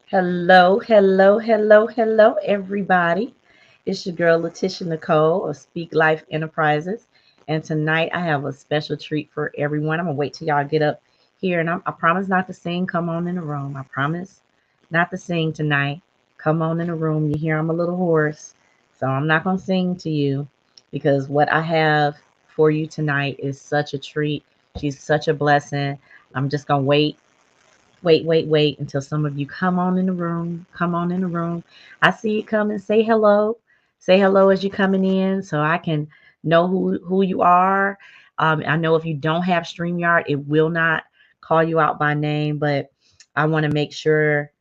Hello, hello, hello, hello, everybody. It's your girl Letitia Nicole of Speak Life Enterprises. And tonight I have a special treat for everyone. I'm going to wait till y'all get up here. And I promise not to sing. Come on in the room. I promise not to sing tonight. Come on in the room. You hear I'm a little hoarse. So I'm not going to sing to you because what I have for you tonight is such a treat. She's such a blessing. I'm just going to wait until some of you come on in the room. Come on in the room. I see you coming. Say hello. Say hello as you're coming in so I can know who you are. I know if you don't have StreamYard, it will not call you out by name, but I want to make sure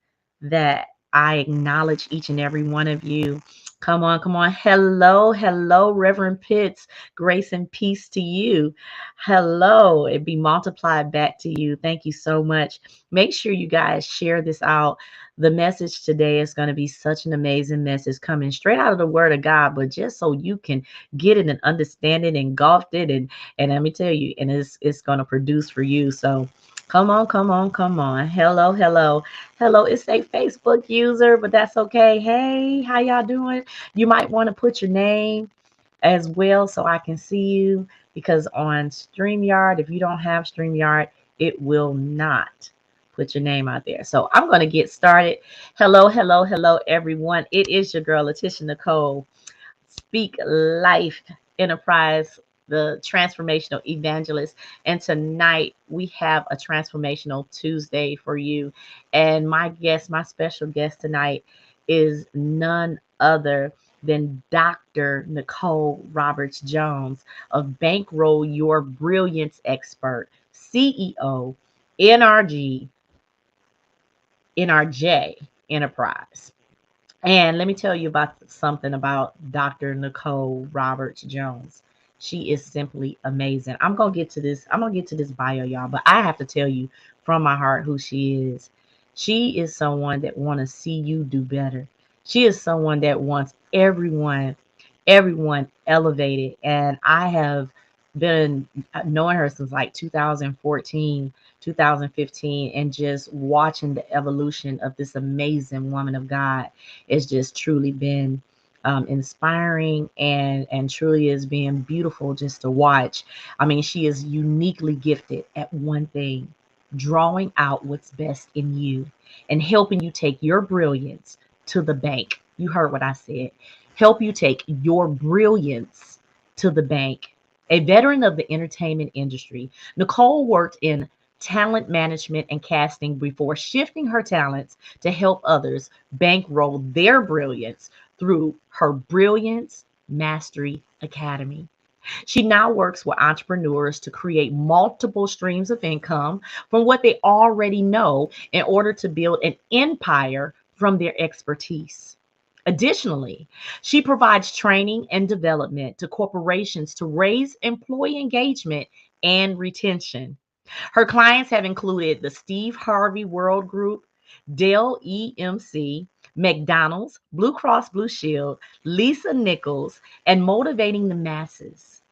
that I acknowledge each and every one of you. Come on, come on. Hello, hello, Reverend Pitts. Grace and peace to you. Hello. It be multiplied back to you. Thank you so much. Make sure you guys share this out. The message today is going to be such an amazing message coming straight out of the word of God, but just so you can get it and understand it, engulfed it, and let me tell you, and it's going to produce for you. So come on, come on, come on. Hello, hello, hello. It's a Facebook user, but that's okay. Hey, how y'all doing? You might want to put your name as well so I can see you because on StreamYard, if you don't have StreamYard, it will not put your name out there. So I'm going to get started. Hello, hello, hello, everyone. It is your girl, Letitia Nicole, Speak Life Enterprise, the transformational evangelist. And tonight we have a transformational Tuesday for you. And my guest, my special guest tonight is none other than Dr. Nicole Roberts Jones of Bankroll Your Brilliance Expert, CEO, NRG, NRJ Enterprise. And let me tell you about something about Dr. Nicole Roberts Jones. She is simply amazing. I'm gonna get to this. I'm gonna get to this bio, y'all. But I have to tell you from my heart who she is. She is someone that want to see you do better. She is someone that wants everyone elevated. And I have been knowing her since like 2014, 2015, and just watching the evolution of this amazing woman of God. It's just truly been inspiring and truly is being beautiful just to watch. I mean, she is uniquely gifted at one thing, drawing out what's best in you and helping you take your brilliance to the bank. You heard what I said. Help you take your brilliance to the bank. A veteran of the entertainment industry, Nicole worked in talent management and casting before shifting her talents to help others bankroll their brilliance through her Brilliance Mastery Academy. She now works with entrepreneurs to create multiple streams of income from what they already know in order to build an empire from their expertise. Additionally, she provides training and development to corporations to raise employee engagement and retention. Her clients have included the Steve Harvey World Group, Dell EMC, McDonald's, Blue Cross Blue Shield, Lisa Nichols, and Motivating the Masses,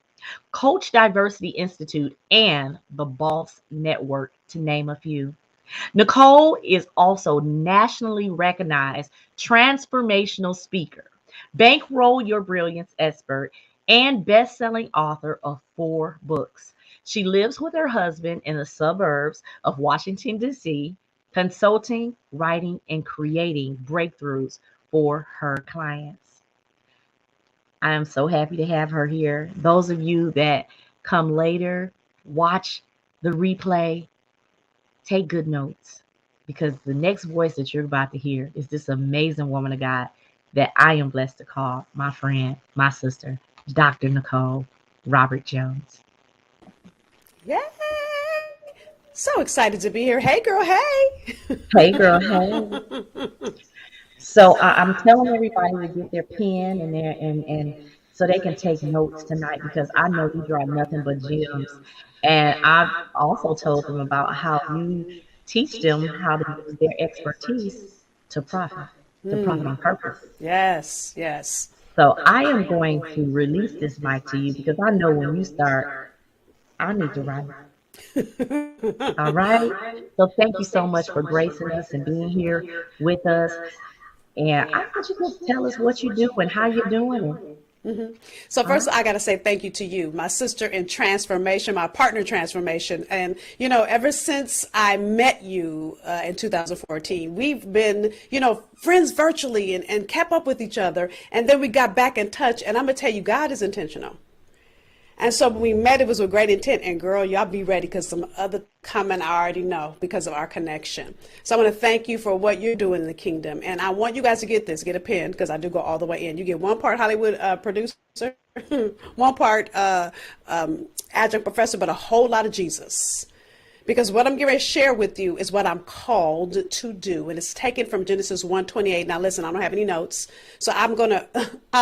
Coach Diversity Institute, and the Boss Network, to name a few. Nicole is also nationally recognized transformational speaker, bankroll your brilliance expert, and best-selling author of 4 books. She lives with her husband in the suburbs of Washington, D.C., consulting, writing, and creating breakthroughs for her clients. I am so happy to have her here. Those of you that come later, watch the replay, take good notes because the next voice that you're about to hear is this amazing woman of God that I am blessed to call my friend, my sister, Dr. Nicole Robert Jones. Yay! So excited to be here. Hey, girl, hey. Hey, girl. Hey. So I'm telling everybody to get their pen and and so they can take notes tonight because I know you draw nothing but gems. And I've also told them about how you teach them how to use their expertise to profit, to profit on purpose. Yes, yes. So I am going to release this mic to you because I know when you start, I need to write. All right. So thank you so much for gracing us and being here with us. And I want you to just tell us what you do and how you're doing it. So All first, right. I got to say thank you to you, my sister in transformation, my partner in transformation. And, you know, ever since I met you in 2014, we've been, you know, friends virtually and kept up with each other. And then we got back in touch. And I'm going to tell you, God is intentional. And so when we met, it was with great intent. And girl, y'all be ready because some other comment I already know because of our connection. So I want to thank you for what you're doing in the kingdom. And I want you guys to get this, get a pen because I do go all the way in. You get one part Hollywood producer, one part adjunct professor, but a whole lot of Jesus. Because what I'm getting ready to share with you is what I'm called to do. And it's taken from Genesis 1:28. Now, listen, I don't have any notes. So I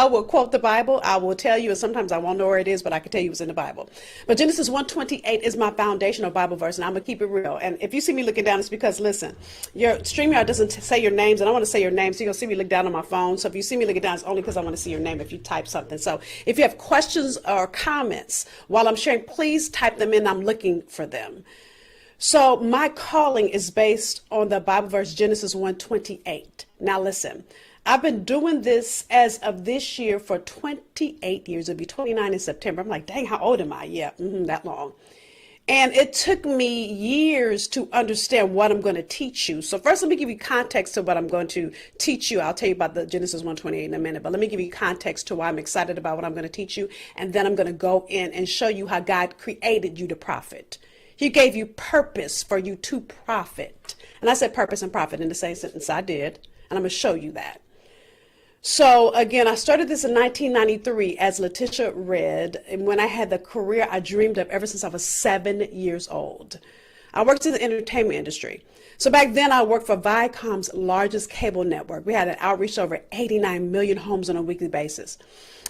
will quote the Bible. I will tell you, and sometimes I won't know where it is, but I can tell you it's in the Bible. But Genesis 1:28 is my foundational Bible verse, and I'm going to keep it real. And if you see me looking down, it's because, listen, your StreamYard doesn't say your names, and I want to say your name, so you're going to see me look down on my phone. So if you see me looking down, it's only because I want to see your name if you type something. So if you have questions or comments while I'm sharing, please type them in. I'm looking for them. So my calling is based on the Bible verse Genesis 1:28. Now listen, I've been doing this as of this year for 28 years. It'll be 29 in September. I'm like, dang, how old am I? Yeah, that long. And it took me years to understand what I'm going to teach you. So first, let me give you context to what I'm going to teach you. I'll tell you about the Genesis 1:28 in a minute, but let me give you context to why I'm excited about what I'm going to teach you. And then I'm going to go in and show you how God created you to profit. He gave you purpose for you to profit. And I said purpose and profit in the same sentence. I did. And I'm going to show you that. So again, I started this in 1993, as Letitia read. And when I had the career I dreamed of ever since I was 7 years old. I worked in the entertainment industry. So back then I worked for Viacom's largest cable network. We had an outreach to over 89 million homes on a weekly basis.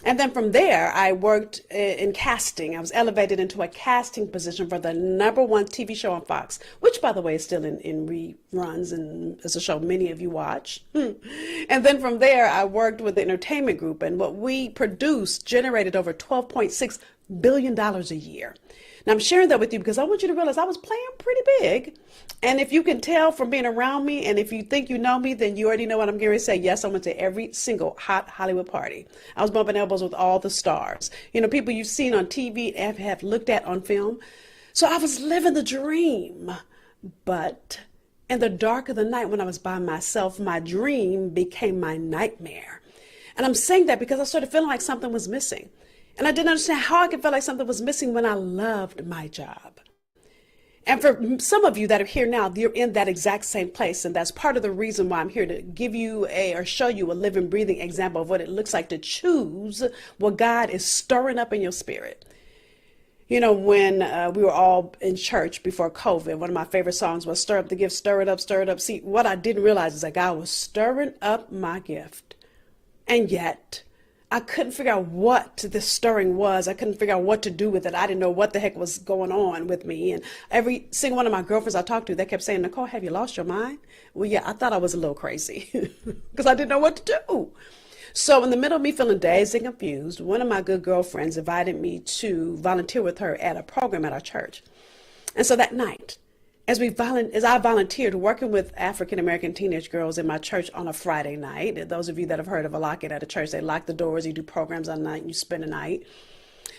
And then from there, I worked in casting. I was elevated into a casting position for the #1 TV show on Fox, which, by the way, is still in reruns and is a show many of you watch. And then from there, I worked with the entertainment group, and what we produced generated over $12.6 billion a year. Now, I'm sharing that with you because I want you to realize I was playing pretty big. And if you can tell from being around me, and if you think you know me, then you already know what I'm going to say. Yes, I went to every single hot Hollywood party. I was bumping elbows with all the stars. You know, people you've seen on TV and have looked at on film. So I was living the dream. But in the dark of the night when I was by myself, my dream became my nightmare. And I'm saying that because I started feeling like something was missing. And I didn't understand how I could feel like something was missing when I loved my job. And for some of you that are here now, you're in that exact same place. And that's part of the reason why I'm here, to give you or show you a living, breathing example of what it looks like to choose what God is stirring up in your spirit. You know, when we were all in church before COVID, one of my favorite songs was Stir Up the Gift, Stir It Up, Stir It Up. See, what I didn't realize is that God was stirring up my gift. And yet, I couldn't figure out what this stirring was. I couldn't figure out what to do with it. I didn't know what the heck was going on with me. And every single one of my girlfriends I talked to, they kept saying, Nicole, have you lost your mind? Well, yeah, I thought I was a little crazy because I didn't know what to do. So in the middle of me feeling dazed and confused, one of my good girlfriends invited me to volunteer with her at a program at our church. And so that night, as I volunteered working with African American teenage girls in my church on a Friday night. Those of you that have heard of a lock-in at a church, they lock the doors, you do programs on night, and you spend a night.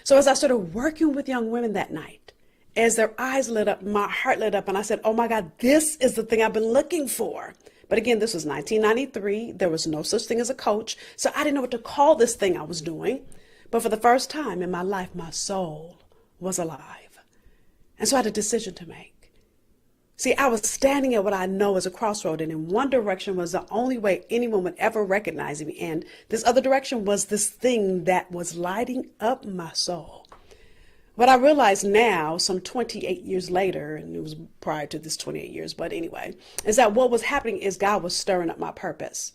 So as I started working with young women that night, as their eyes lit up, my heart lit up, and I said, oh my God, this is the thing I've been looking for. But again, this was 1993. There was no such thing as a coach. So I didn't know what to call this thing I was doing. But for the first time in my life, my soul was alive. And so I had a decision to make. See, I was standing at what I know is a crossroad, and in one direction was the only way anyone would ever recognize me, and this other direction was this thing that was lighting up my soul. What I realize now, some 28 years later, and it was prior to this 28 years, but anyway, is that what was happening is God was stirring up my purpose.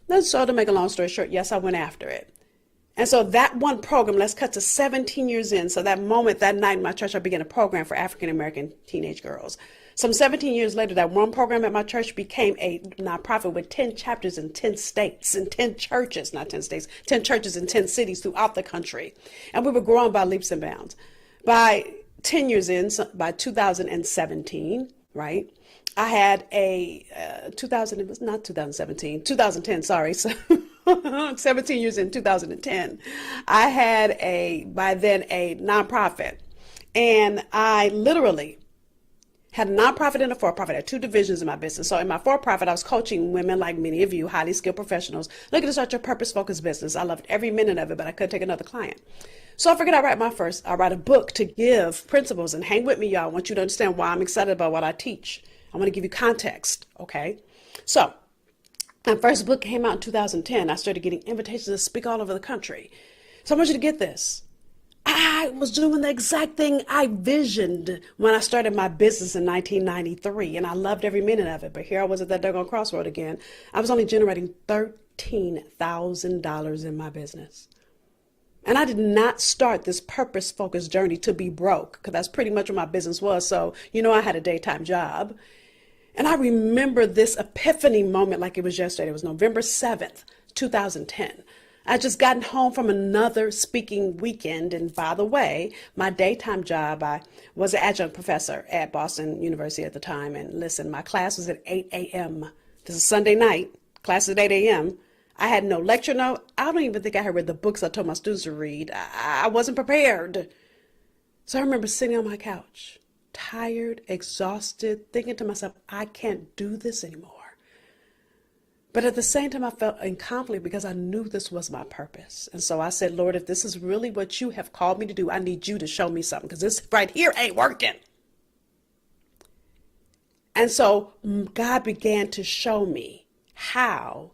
And so to make a long story short, yes, I went after it. And so that one program, let's cut to 17 years in. So that moment, that night in my church, I began a program for African American teenage girls. Some 17 years later, that one program at my church became a nonprofit with 10 chapters in 10 states and 10 churches, not 10 states, 10 churches in 10 cities throughout the country. And we were growing by leaps and bounds. By 10 years in, by 2017, right? I had a 2000, it was not 2017, 2010, sorry. So 17 years in 2010, I had by then a nonprofit. And I literally had a nonprofit and a for-profit. I had two divisions in my business. So in my for-profit, I was coaching women like many of you, highly skilled professionals, looking to start your purpose-focused business. I loved every minute of it, but I couldn't take another client. So I figured I write a book to give principles, and hang with me, y'all. I want you to understand why I'm excited about what I teach. I want to give you context, okay? So my first book came out in 2010. I started getting invitations to speak all over the country. So I want you to get this. I was doing the exact thing I visioned when I started my business in 1993, and I loved every minute of it. But here I was at that doggone crossroad again. I was only generating $13,000 in my business. And I did not start this purpose-focused journey to be broke, because that's pretty much what my business was. So, I had a daytime job. And I remember this epiphany moment like it was yesterday. It was November 7th, 2010. I just gotten home from another speaking weekend. And by the way, my daytime job, I was an adjunct professor at Boston University at the time. And listen, my class was at 8 a.m. This is Sunday night. Class at 8 a.m. I had no lecture note. I don't even think I had read the books I told my students to read. I wasn't prepared. So I remember sitting on my couch, tired, exhausted, thinking to myself, I can't do this anymore. But at the same time, I felt in conflict because I knew this was my purpose. And so I said, Lord, if this is really what you have called me to do, I need you to show me something, because this right here ain't working. And so God began to show me how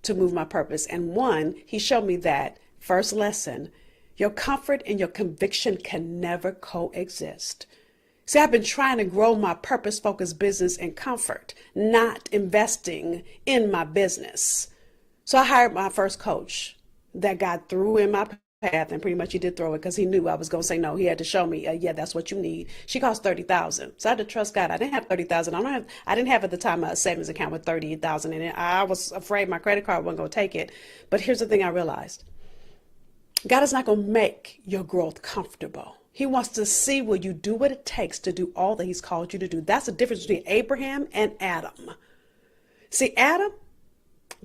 to move my purpose. And one, he showed me that first lesson, your comfort and your conviction can never coexist. See, I've been trying to grow my purpose-focused business in comfort, not investing in my business. So I hired my first coach that God threw in my path, and pretty much he did throw it because he knew I was going to say no. He had to show me, yeah, that's what you need. She cost $30,000. So I had to trust God. I didn't have $30,000. I didn't have at the time a savings account with $38,000 in it. I was afraid my credit card wasn't going to take it. But here's the thing I realized. God is not going to make your growth comfortable. He wants to see will you do what it takes to do all that he's called you to do. That's the difference between Abraham and Adam. See, Adam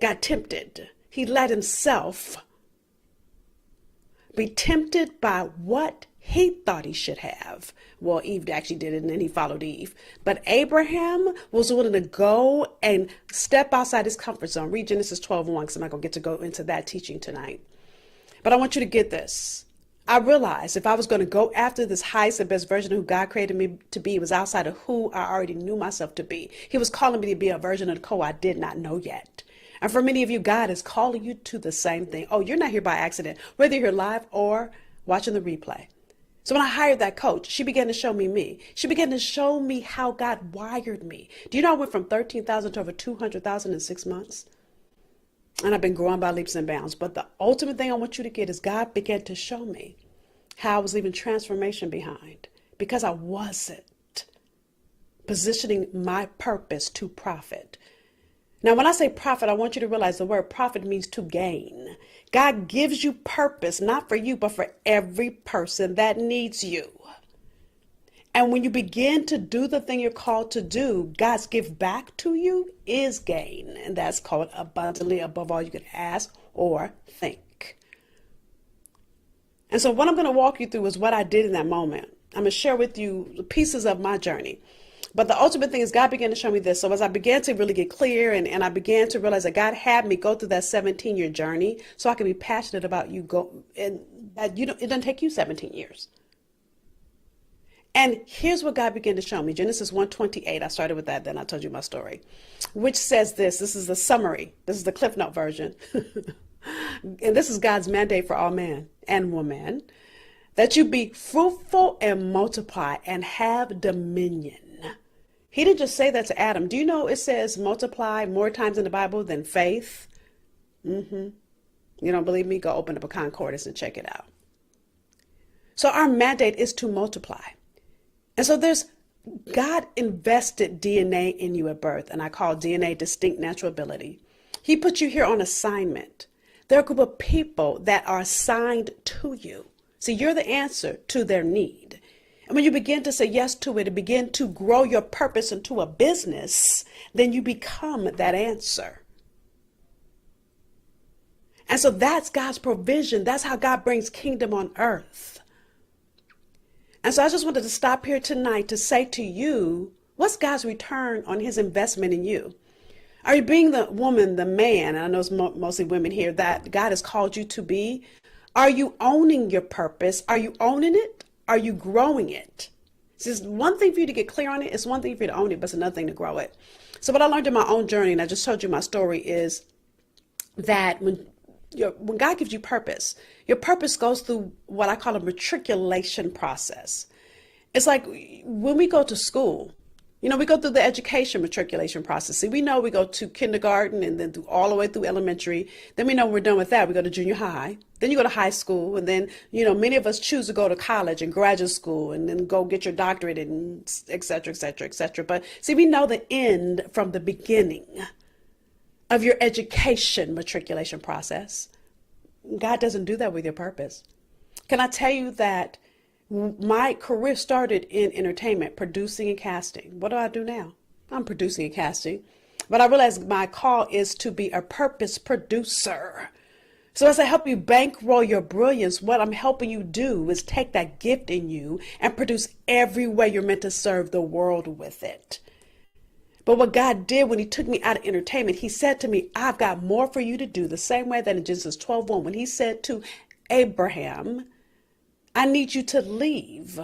got tempted. He let himself be tempted by what he thought he should have. Well, Eve actually did it, and then he followed Eve. But Abraham was willing to go and step outside his comfort zone. Read Genesis 12:1, because I'm not going to get to go into that teaching tonight. But I want you to get this. I realized if I was going to go after this highest and best version of who God created me to be, it was outside of who I already knew myself to be. He was calling me to be a version of Nicole I did not know yet. And for many of you, God is calling you to the same thing. Oh, you're not here by accident, whether you're here live or watching the replay. So when I hired that coach, she began to show me me. She began to show me how God wired me. Do you know I went from 13,000 to over 200,000 in 6 months? And I've been growing by leaps and bounds. But the ultimate thing I want you to get is God began to show me how I was leaving transformation behind because I wasn't positioning my purpose to profit. Now, when I say profit, I want you to realize the word profit means to gain. God gives you purpose, not for you, but for every person that needs you. And when you begin to do the thing you're called to do, God's gift back to you is gain. And that's called abundantly above all you can ask or think. And so what I'm going to walk you through is what I did in that moment. I'm going to share with you pieces of my journey. But the ultimate thing is God began to show me this. So as I began to really get clear and I began to realize that God had me go through that 17-year journey so I could be passionate about you and that it doesn't take you 17 years. And here's what God began to show me. Genesis 1:28. I started with that, then I told you my story, which says this. This is the summary. This is the Cliff Note version. And this is God's mandate for all men and women, that you be fruitful and multiply and have dominion. He didn't just say that to Adam. Do you know it says multiply more times in the Bible than faith? You don't believe me? Go open up a concordance and check it out. So our mandate is to multiply. And so God invested DNA in you at birth, and I call DNA distinct natural ability. He put you here on assignment. There are a group of people that are assigned to you. See, you're the answer to their need. And when you begin to say yes to it and begin to grow your purpose into a business, then you become that answer. And so that's God's provision. That's how God brings kingdom on earth. And so I just wanted to stop here tonight to say to you, what's God's return on his investment in you? Are you being the woman, the man, and I know it's mostly women here, that God has called you to be? Are you owning your purpose? Are you owning it? Are you growing it? It's one thing for you to get clear on it. It's one thing for you to own it, but it's another thing to grow it. So what I learned in my own journey, and I just told you my story, is that when God gives you purpose, your purpose goes through what I call a matriculation process. It's like when we go to school, we go through the education matriculation process. See, we know we go to kindergarten and then all the way through elementary. Then we know we're done with that. We go to junior high. Then you go to high school. And then, many of us choose to go to college and graduate school and then go get your doctorate and et cetera, et cetera, et cetera. But see, we know the end from the beginning of your education matriculation process. God doesn't do that with your purpose. Can I tell you that my career started in entertainment, producing and casting. What do I do now? I'm producing and casting. But I realized my call is to be a purpose producer. So as I help you bankroll your brilliance, what I'm helping you do is take that gift in you and produce every way you're meant to serve the world with it. But what God did when he took me out of entertainment, he said to me, I've got more for you to do, the same way that in Genesis 12:1, when he said to Abraham, I need you to leave.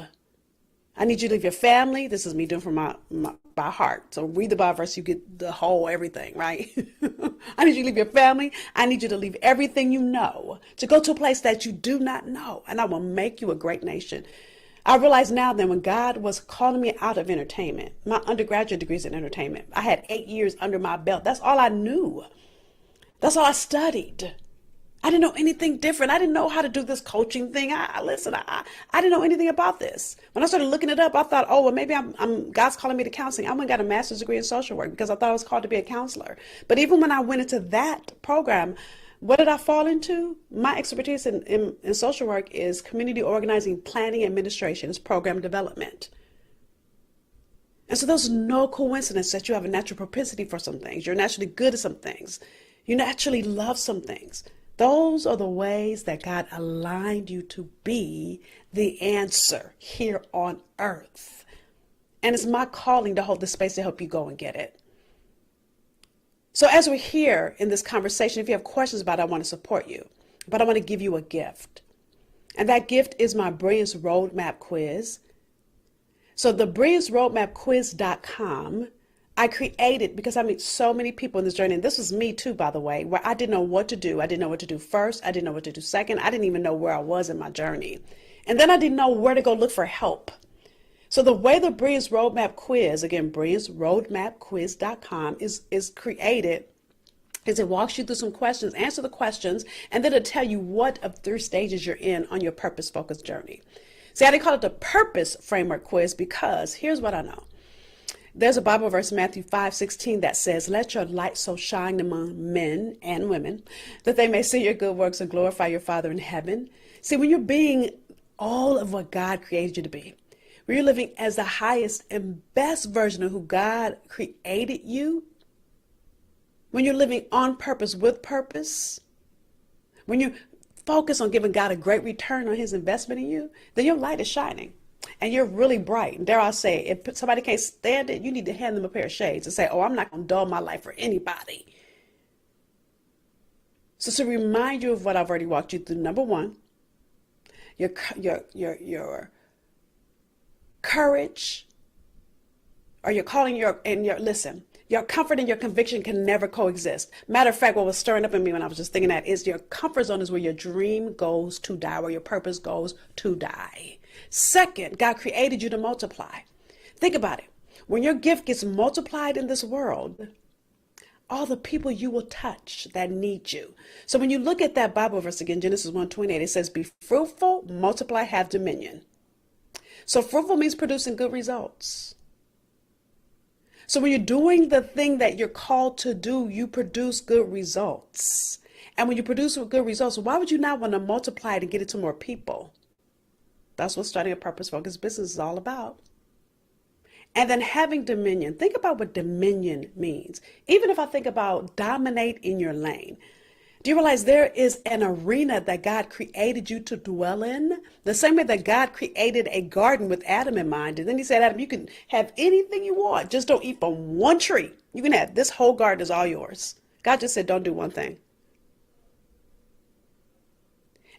I need you to leave your family. This is me doing from my heart. So read the Bible verse, you get the whole everything, right? I need you to leave your family. I need you to leave everything you know to go to a place that you do not know. And I will make you a great nation. I realize now that when God was calling me out of entertainment, my undergraduate degree is in entertainment. I had 8 years under my belt. That's all I knew. That's all I studied. I didn't know anything different. I didn't know how to do this coaching thing. I didn't know anything about this. When I started looking it up, I thought, oh, well, maybe God's calling me to counseling. I went and got a master's degree in social work because I thought I was called to be a counselor. But even when I went into that program, what did I fall into? My expertise in social work is community organizing, planning, administration, is program development. And so there's no coincidence that you have a natural propensity for some things. You're naturally good at some things. You naturally love some things. Those are the ways that God aligned you to be the answer here on earth. And it's my calling to hold the space to help you go and get it. So as we're here in this conversation, if you have questions about it, I want to support you. But I want to give you a gift. And that gift is my Brilliance Roadmap Quiz. So the brillianceroadmapquiz.com, I created because I meet so many people in this journey. And this was me too, by the way, where I didn't know what to do. I didn't know what to do first. I didn't know what to do second. I didn't even know where I was in my journey. And then I didn't know where to go look for help. So the way the Brilliance Roadmap Quiz, again, brillianceroadmapquiz.com is created is it walks you through some questions, answer the questions, and then it'll tell you what of 3 stages you're in on your purpose-focused journey. See, I didn't call it the Purpose Framework Quiz because here's what I know. There's a Bible verse, Matthew 5:16, that says, let your light so shine among men and women that they may see your good works and glorify your Father in heaven. See, when you're being all of what God created you to be, when you're living as the highest and best version of who God created you, when you're living on purpose with purpose, when you focus on giving God a great return on his investment in you, then your light is shining and you're really bright. And dare I say, if somebody can't stand it, you need to hand them a pair of shades and say, oh, I'm not going to dull my light for anybody. So to remind you of what I've already walked you through, number one, your courage, or your calling, listen, your comfort and your conviction can never coexist. Matter of fact, what was stirring up in me when I was just thinking that is your comfort zone is where your dream goes to die, where your purpose goes to die. Second, God created you to multiply. Think about it. When your gift gets multiplied in this world, all the people you will touch that need you. So when you look at that Bible verse again, Genesis 1:28, it says, be fruitful, multiply, have dominion. So fruitful means producing good results. So when you're doing the thing that you're called to do, you produce good results. And when you produce good results, why would you not want to multiply it and get it to more people? That's what starting a purpose-focused business is all about. And then having dominion. Think about what dominion means. Even if I think about dominate in your lane, do you realize there is an arena that God created you to dwell in? The same way that God created a garden with Adam in mind. And then he said, Adam, you can have anything you want. Just don't eat from one tree. You can have this whole garden is all yours. God just said, don't do one thing.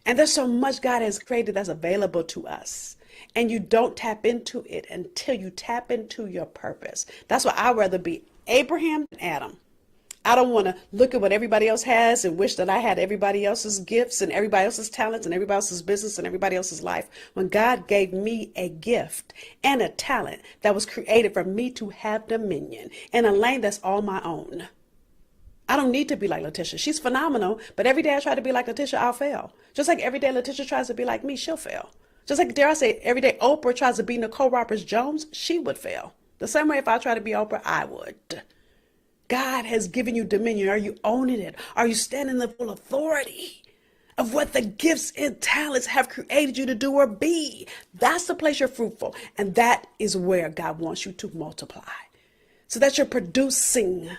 And there's so much God has created that's available to us. And you don't tap into it until you tap into your purpose. That's why I'd rather be Abraham than Adam. I don't want to look at what everybody else has and wish that I had everybody else's gifts and everybody else's talents and everybody else's business and everybody else's life. When God gave me a gift and a talent that was created for me to have dominion in a lane that's all my own. I don't need to be like Letitia. She's phenomenal, but every day I try to be like Letitia, I'll fail. Just like every day Letitia tries to be like me, she'll fail. Just like, dare I say, every day Oprah tries to be Nicole Roberts Jones, she would fail. The same way if I try to be Oprah, I would. God has given you dominion. Are you owning it? Are you standing in the full authority of what the gifts and talents have created you to do or be? That's the place you're fruitful. And that is where God wants you to multiply so that you're producing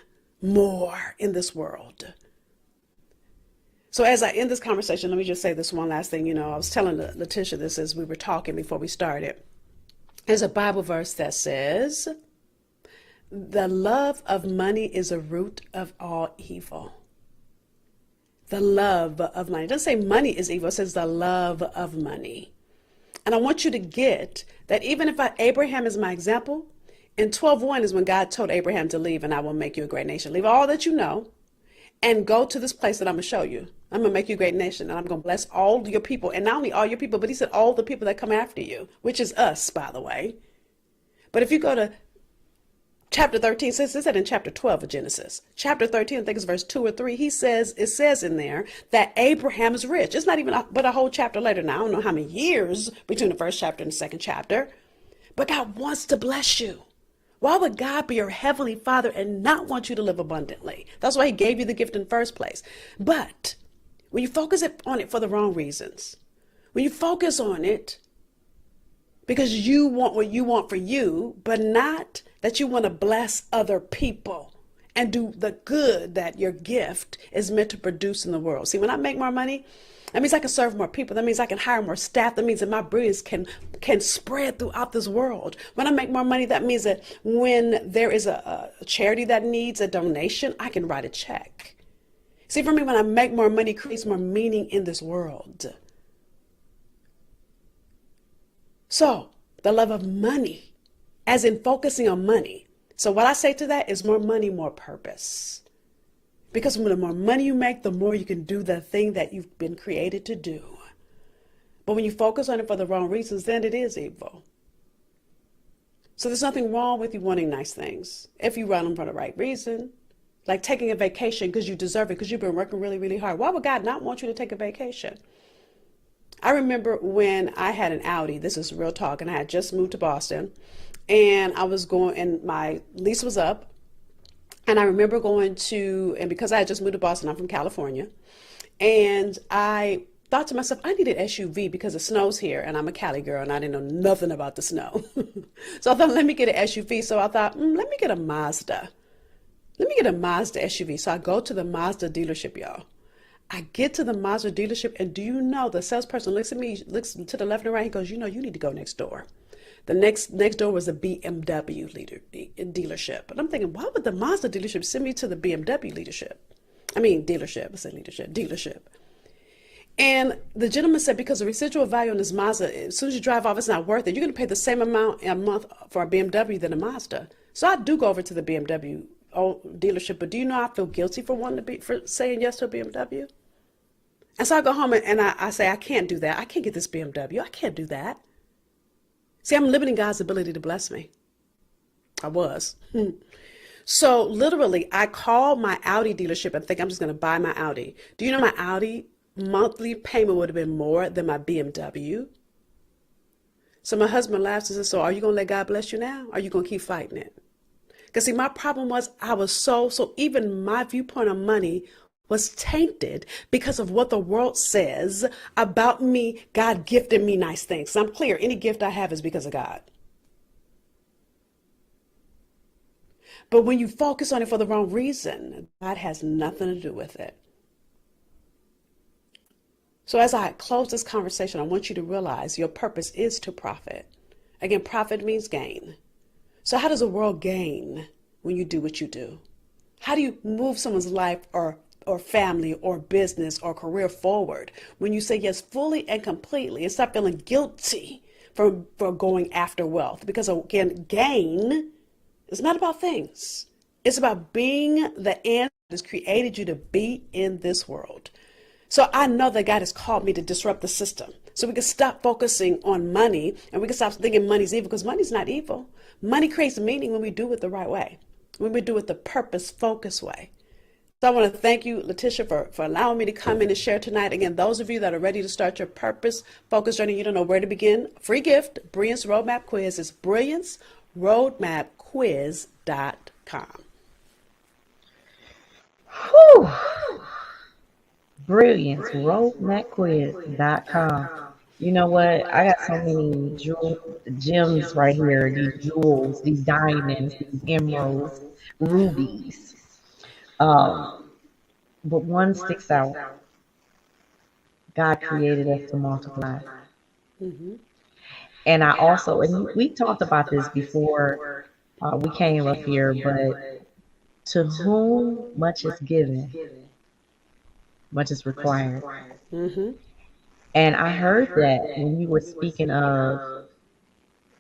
more in this world. So as I end this conversation, let me just say this one last thing. I was telling Letitia this as we were talking before we started. There's a Bible verse that says, the love of money is a root of all evil. The love of money. It doesn't say money is evil. It says the love of money. And I want you to get that even if Abraham is my example, in 12:1 is when God told Abraham to leave and I will make you a great nation. Leave all that you know and go to this place that I'm going to show you. I'm going to make you a great nation and I'm going to bless all your people. And not only all your people, but he said all the people that come after you, which is us, by the way. But if you go to chapter 13, says this in chapter 12 of Genesis. Chapter 13, I think it's verse 2 or 3. It says in there that Abraham is rich. It's not even but a whole chapter later now. I don't know how many years between the first chapter and the second chapter. But God wants to bless you. Why would God be your heavenly Father and not want you to live abundantly? That's why he gave you the gift in the first place. But when you focus on it for the wrong reasons, when you focus on it because you want what you want for you, but not that you want to bless other people and do the good that your gift is meant to produce in the world. See, when I make more money, that means I can serve more people. That means I can hire more staff. That means that my brilliance can spread throughout this world. When I make more money, that means that when there is a charity that needs a donation, I can write a check. See, for me, when I make more money, it creates more meaning in this world. So, the love of money, as in focusing on money. So what I say to that is more money, more purpose. Because the more money you make, the more you can do the thing that you've been created to do. But when you focus on it for the wrong reasons, then it is evil. So there's nothing wrong with you wanting nice things if you run them for the right reason. Like taking a vacation because you deserve it, because you've been working really, really hard. Why would God not want you to take a vacation? I remember when I had an Audi, this is real talk, and I had just moved to Boston, and I was going, and my lease was up. And I remember going to, and because I had just moved to Boston, I'm from California, and I thought to myself, I need an SUV because it snows here, and I'm a Cali girl, and I didn't know nothing about the snow. So I thought, let me get an SUV. So I thought, let me get a Mazda. Let me get a Mazda SUV. So I go to the Mazda dealership, y'all. I get to the Mazda dealership, and do you know, the salesperson looks at me, looks to the left and right, he goes, you need to go next door. The next door was a BMW dealership. And I'm thinking, why would the Mazda dealership send me to the BMW dealership? Dealership. And the gentleman said, because the residual value on this Mazda, as soon as you drive off, it's not worth it. You're going to pay the same amount a month for a BMW than a Mazda. So I do go over to the BMW dealership. But do you know I feel guilty for saying yes to a BMW? And so I go home and I say, I can't do that. I can't get this BMW. I can't do that. See, I'm limiting God's ability to bless me. I was. So literally, I called my Audi dealership and think I'm just going to buy my Audi. Do you know my Audi monthly payment would have been more than my BMW? So my husband laughs and says, so are you going to let God bless you now? Or are you going to keep fighting it? Because see, my problem was I was so even my viewpoint on money was tainted because of what the world says about me. God gifted me nice things. So I'm clear, any gift I have is because of God. But when you focus on it for the wrong reason, God has nothing to do with it. So as I close this conversation, I want you to realize your purpose is to profit. Again, profit means gain. So how does the world gain when you do what you do? How do you move someone's life or family or business or career forward when you say yes fully and completely and stop feeling guilty for going after wealth? Because again, gain is not about things. It's about being the end that has created you to be in this world. So I know that God has called me to disrupt the system. So we can stop focusing on money and we can stop thinking money's evil, because money's not evil. Money creates meaning when we do it the right way, when we do it the purpose-focused way. So I want to thank you, Letitia, for allowing me to come in and share tonight. Again, those of you that are ready to start your purpose-focused journey, you don't know where to begin, free gift, Brilliance Roadmap Quiz. It's brillianceroadmapquiz.com. Whew. BrillianceRoadMapQuiz.com. You know what? I got so many gems right here. These jewels, these diamonds, these emeralds, rubies. Um, but one sticks out. God created us to multiply. Mm-hmm. And I also, and we talked about this before we came up here, but to whom much is given, much is required. Mm-hmm. And I heard that when you were speaking of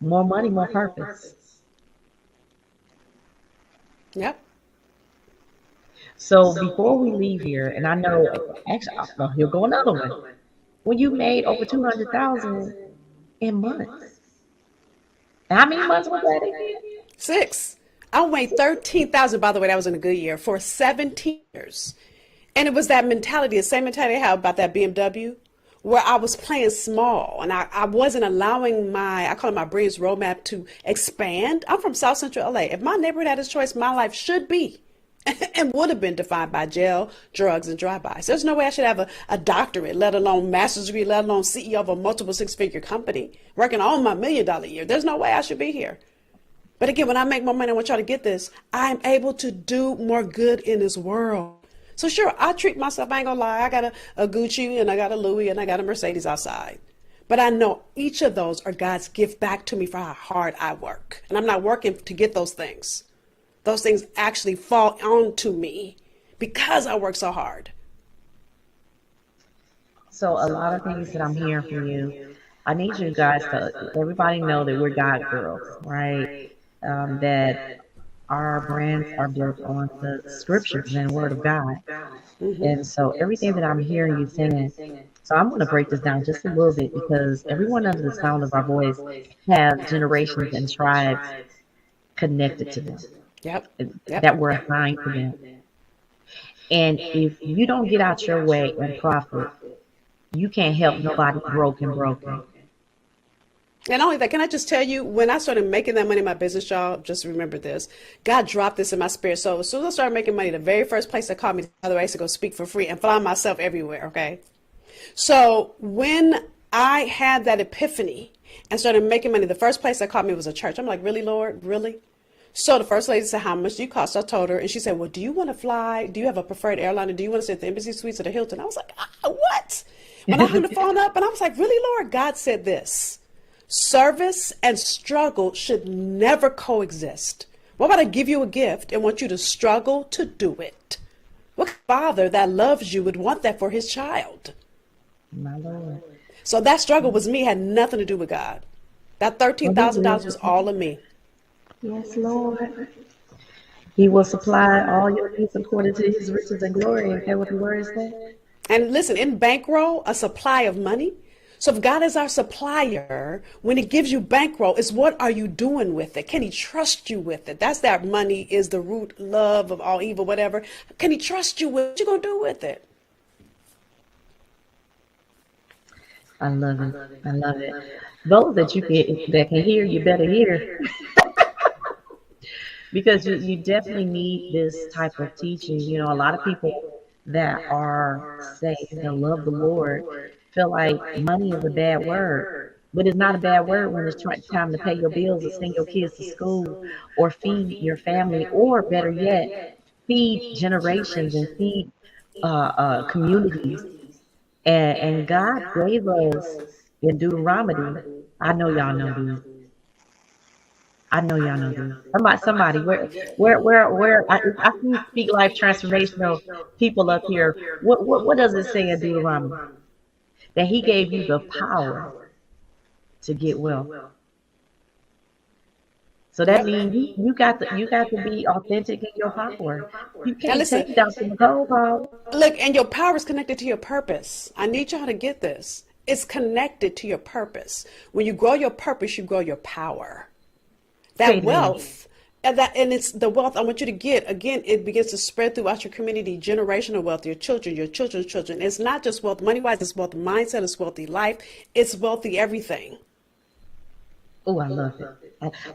more money, more purpose. Yep. So before we leave here, and I know, actually, well, he'll go another one. When you made over 200,000 in months, how many months was that again? 6. I weighed 13,000, by the way, that was in a good year, for 17 years. And it was that mentality, the same mentality I have about that BMW, where I was playing small and I wasn't allowing I call it my Brilliance Roadmap, to expand. I'm from South Central LA. If my neighborhood had its choice, my life should be and would have been defined by jail, drugs, and drive-bys. There's no way I should have a doctorate, let alone master's degree, let alone CEO of a multiple six-figure company, working on my $1 million year. There's no way I should be here. But again, when I make more money, I want y'all to get this. I'm able to do more good in this world. So sure, I treat myself, I ain't gonna lie, I got a Gucci and I got a Louis and I got a Mercedes outside. But I know each of those are God's gift back to me for how hard I work. And I'm not working to get those things. Those things actually fall onto me because I work so hard. So a lot of things that I'm hearing from you, I need you guys to, everybody know that we're God girls, right? That our brands are built on the scriptures and word of God. Mm-hmm. And so everything that I'm hearing you saying, so I'm going to break this down just a little bit because everyone under the sound of our voice have generations and tribes connected to them Yep. that were assigned to them. And if you don't get out your way and profit, you can't help nobody broken. And not only that, can I just tell you, when I started making that money in my business job, just remember this, God dropped this in my spirit. So as soon as I started making money, the very first place that called me, by the way, I used to go speak for free and fly myself everywhere, okay? So when I had that epiphany and started making money, the first place that called me was a church. I'm like, really, Lord? Really? So the first lady said, how much do you cost? I told her, and she said, well, do you want to fly? Do you have a preferred airline? Or do you want to stay at the Embassy Suites or the Hilton? I was like, what? When I hung the phone up, and I was like, really, Lord? God said this: service and struggle should never coexist. What about I give you a gift and want you to struggle to do it? What father that loves you would want that for his child? My Lord. So that struggle was me, had nothing to do with God. That $13,000 was all of me. Yes, Lord. He will supply all your needs according to his riches and glory. Is that what the word says? And listen, in bankroll, a supply of money. So if God is our supplier, when he gives you bankroll, it's what are you doing with it? Can he trust you with it? That's that money is the root love of all evil, whatever. Can he trust you with it? What you gonna do with it? I love it. I love it. Those that that can hear, you better hear. Because you definitely need this type of teaching. You know, a lot of people that are saved and love the Lord feel like money is a bad word. But it's not a bad word when it's time to pay your bills or send your kids to school or feed your family, or better yet, feed generations and feed communities. And God gave us in Deuteronomy. I know y'all know this. I know y'all know this. Somebody, where I can speak life transformational people up here. What does it say in Deuteronomy? That He gave you the power to get wealth. So that Yep. means you got to be authentic in your power. You Now can't listen, take Dr. Nicole power. look, and your power is connected to your purpose. I need y'all to get this. It's connected to your purpose. When you grow your purpose, you grow your power. Say That it again. wealth, and it's the wealth I want you to get. Again, it begins to spread throughout your community, generational wealth, your children, your children's children. It's not just wealth money wise, it's wealth mindset, it's wealthy life, it's wealthy everything. Oh, I love it.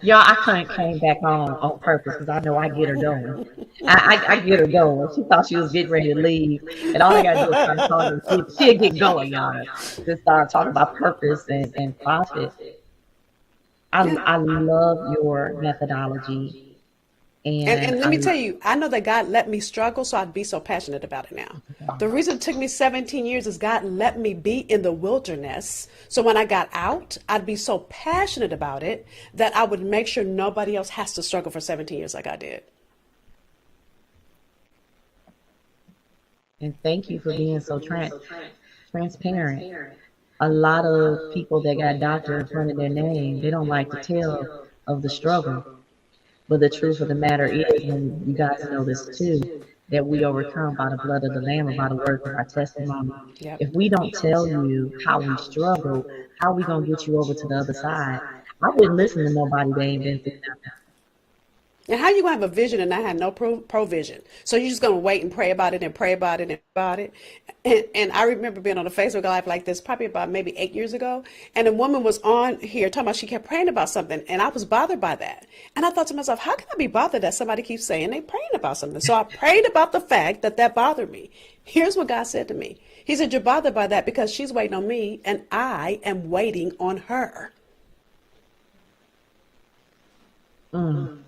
Y'all, I couldn't came back on purpose because I know I get her going. I get her going. She thought she was getting ready to leave, and all I gotta do is start talking. She'll get going, y'all. Just start talking about purpose and profit. Yeah. I love your methodology, and And let me tell you, I know that God let me struggle, so I'd be so passionate about it now. The reason it took me 17 years is God let me be in the wilderness. So when I got out, I'd be so passionate about it that I would make sure nobody else has to struggle for 17 years like I did. thank you for being so transparent. A lot of people that got doctor in front of their name, they don't like to tell of the struggle. But the truth of the matter is, and you guys know this too, that we overcome by the blood of the Lamb and by the words of our testimony. Yep. If we don't tell you how we struggle, how we gonna get you over to the other side? I wouldn't listen to nobody that ain't been through nothing. And how you gonna have a vision and not have no provision? So you're just gonna wait and pray about it and pray about it and about it. And I remember being on a Facebook Live like this, probably about maybe 8 years ago, and a woman was on here talking about she kept praying about something, and I was bothered by that. And I thought to myself, how can I be bothered that somebody keeps saying they praying about something? So I prayed about the fact that that bothered me. Here's what God said to me. He said, "You're bothered by that because she's waiting on me, and I am waiting on her." Mm.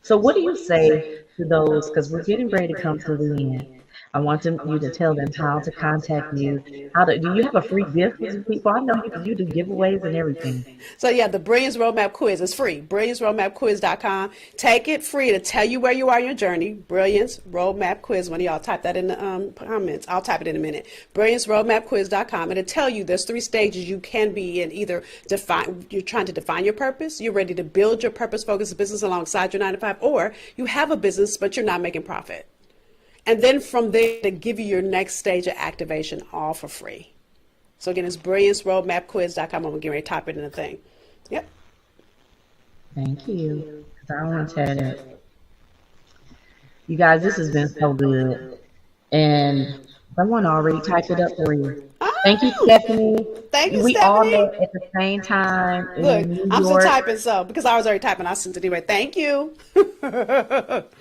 So what do you say to those? Because we're getting ready to come to the end. I want you to tell them how to contact you. How to do you have a free gift for some people? I know you do giveaways and everything. So yeah, the Brilliance Roadmap Quiz is free. BrillianceRoadmapQuiz.com. Take it free to tell you where you are in your journey. Brilliance Roadmap Quiz. One of y'all type that in the comments. I'll type it in a minute. BrillianceRoadmapQuiz.com. It'll tell you there's 3 stages you can be in. Either you're trying to define your purpose, you're ready to build your purpose-focused business alongside your 9 to 5, or you have a business but you're not making profit. And then from there to give you your next stage of activation all for free. So again, it's BrillianceRoadmapQuiz.com. I'm going to get ready to type it in the thing. Yep. Thank you. 'Cause I want to tell it. You guys, this has been so good. And someone already typed it up for you. Thank you, Oh, Stephanie. thank you, We all met Stephanie. at the same time Look, in New I'm still York. typing, so because I was already typing, I sent it anyway. Thank you.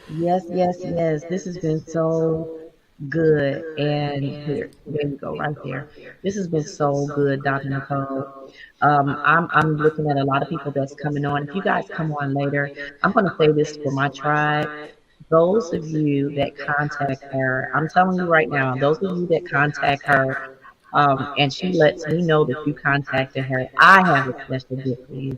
Yes, yes, yes. This has been so good. And here, there you go, right there. This has been so good, Dr. Nicole. I'm looking at a lot of people that's coming on. If you guys come on later, I'm going to say this for my tribe. Those of you that contact her, I'm telling you right now, those of you that contact her, and she lets me know that you contacted her, I have a special gift for you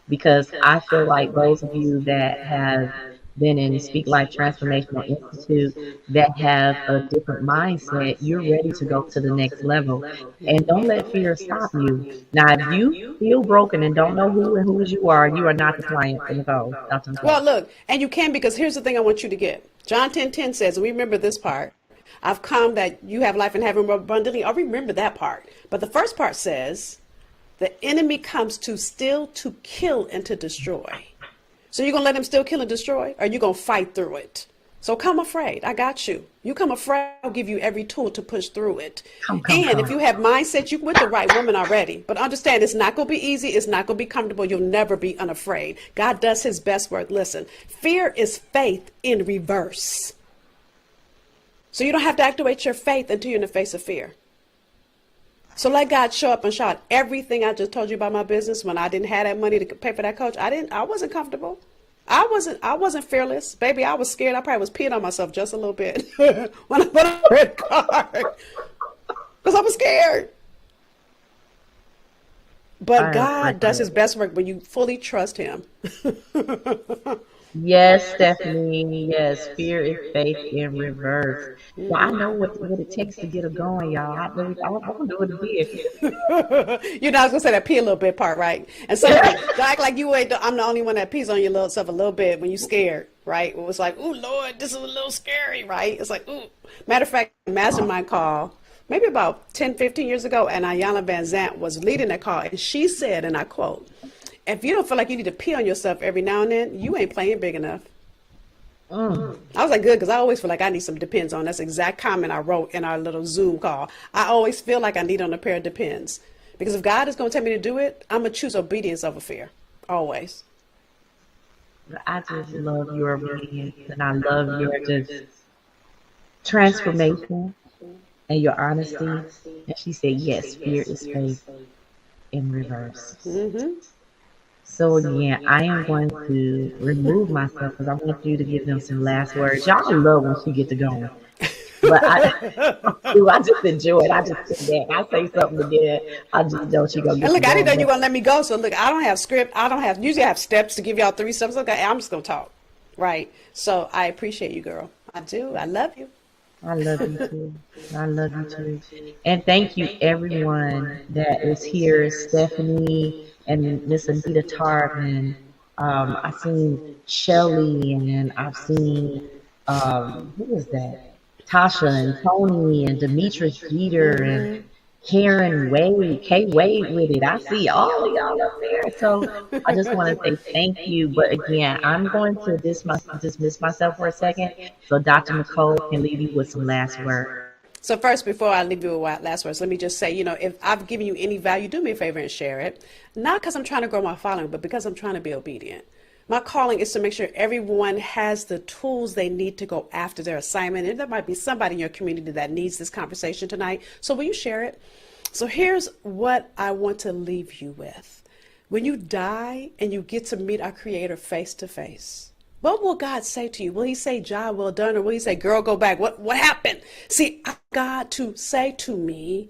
because I feel like those of you that have been in Speak Life Transformational Institute that have a different mindset, you're ready to go to the next level. And don't let fear stop you. Now, if you feel broken and don't know who and whose you are not the client for Nicole, Dr. Nicole. Well, look, and you can, because here's the thing I want you to get. John 10:10 says, and we remember this part, I've come that you have life and have it more abundantly. I remember that part. But the first part says, the enemy comes to steal, to kill, and to destroy. So you're going to let him still kill and destroy, or you going to fight through it? So come afraid. I got you. You come afraid, I'll give you every tool to push through it. And if you have mindset, you're with the right woman already. But understand, it's not going to be easy. It's not going to be comfortable. You'll never be unafraid. God does his best work. Listen, fear is faith in reverse. So you don't have to activate your faith until you're in the face of fear. So let God show up and shout. Everything I just told you about my business, when I didn't have that money to pay for that coach, I wasn't comfortable. I wasn't fearless. Baby, I was scared. I probably was peeing on myself just a little bit when I read the card. Because I was scared. But God does his best work when you fully trust him. Yes, Stephanie. Yes, fear is faith in reverse. Well, I know what it takes to get her going, y'all. I won't do it again. You know, I was gonna say that pee a little bit part, right? And so don't act like you ain't. I'm the only one that pees on your little self a little bit when you scared, right? It was like, ooh, Lord, this is a little scary, right? It's like, ooh. Matter of fact, mastermind call maybe about 10, 15 years ago, and Ayanna Van Zant was leading that call, and she said, and I quote, "If you don't feel like you need to pee on yourself every now and then, you ain't playing big enough." I was like, good, because I always feel like I need some Depends on. That's the exact comment I wrote in our little Zoom call. I always feel like I need on a pair of Depends. Because if God is going to tell me to do it, I'm going to choose obedience over fear. Always. I just love your obedience, and I love your just transformation and your honesty. And she said, yes, fear is faith in reverse. So again, I am going to remove myself because I want you to give them some last words. Y'all love when she get to going. But I just enjoy it. I just sit back. I say something again. I just know she gonna get And look, to I didn't know going. you were going to let me go. So look, I don't have script. Usually I have steps to give y'all 3 steps. Okay, I'm just going to talk. Right. So I appreciate you, girl. I do. I love you. I love you too. I love you too. And thank you everyone that is here. Stephanie and Miss Anita Tarvin. I've seen Shelly and I've seen who is that? Tasha and Tony and Demetrius Jeter and Karen Wade, Kay Wade with it. I see all of y'all up there. So I just want to say thank you. But again, I'm going to dismiss myself for a second so Dr. Nicole can leave you with some last words. So first, before I leave you with last words, let me just say, if I've given you any value, do me a favor and share it. Not because I'm trying to grow my following, but because I'm trying to be obedient. My calling is to make sure everyone has the tools they need to go after their assignment. And there might be somebody in your community that needs this conversation tonight. So will you share it? So here's what I want to leave you with. When you die and you get to meet our Creator face to face, what will God say to you? Will he say, job well done? Or will he say, girl, go back? What happened? See, I want God to say to me,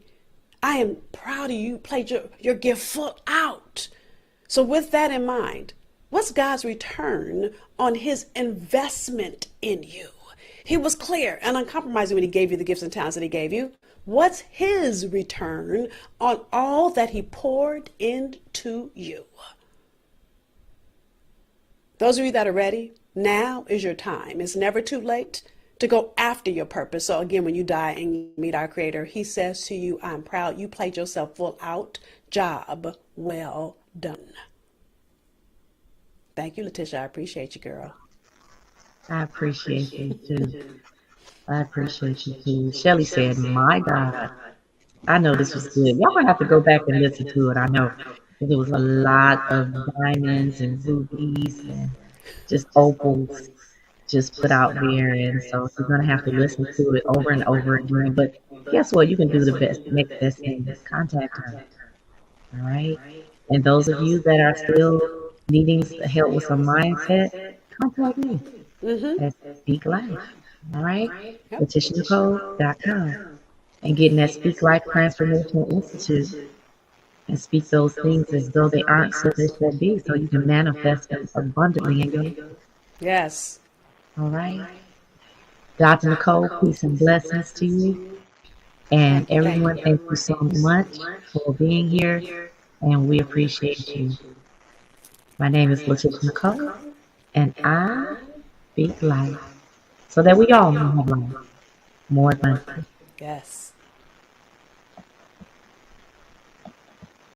I am proud of you. Played your gift full out. So with that in mind, what's God's return on his investment in you? He was clear and uncompromising when he gave you the gifts and talents that he gave you. What's his return on all that he poured into you? Those of you that are ready, now is your time. It's never too late to go after your purpose. So again, when you die and you meet our Creator, he says to you, I'm proud. You played yourself full out. Job well done. Thank you, Letitia. I appreciate you, girl. I appreciate you too. I appreciate you too. Shelly said, my God, I know this was good. Y'all gonna have to go back and listen to it. I know. There was a lot of diamonds and rubies and just opals just put out there. And so you're gonna have to listen to it over and over again. But guess what? You can do the best, next best thing is contact her. All right. And those of you that are still needing help with some mindset, contact me at Speak Life. All right. LetitiaNicole.com. And getting that Speak Life Transformational Institute and speak those things as though they aren't so they should be, so you can manifest them abundantly in your life. Yes. All right. Dr. Nicole, peace and blessings to you. And everyone, thank you so much for being here. And we appreciate you. My name is Letitia Nicole, and I speak life so that we all have life more abundantly. Yes.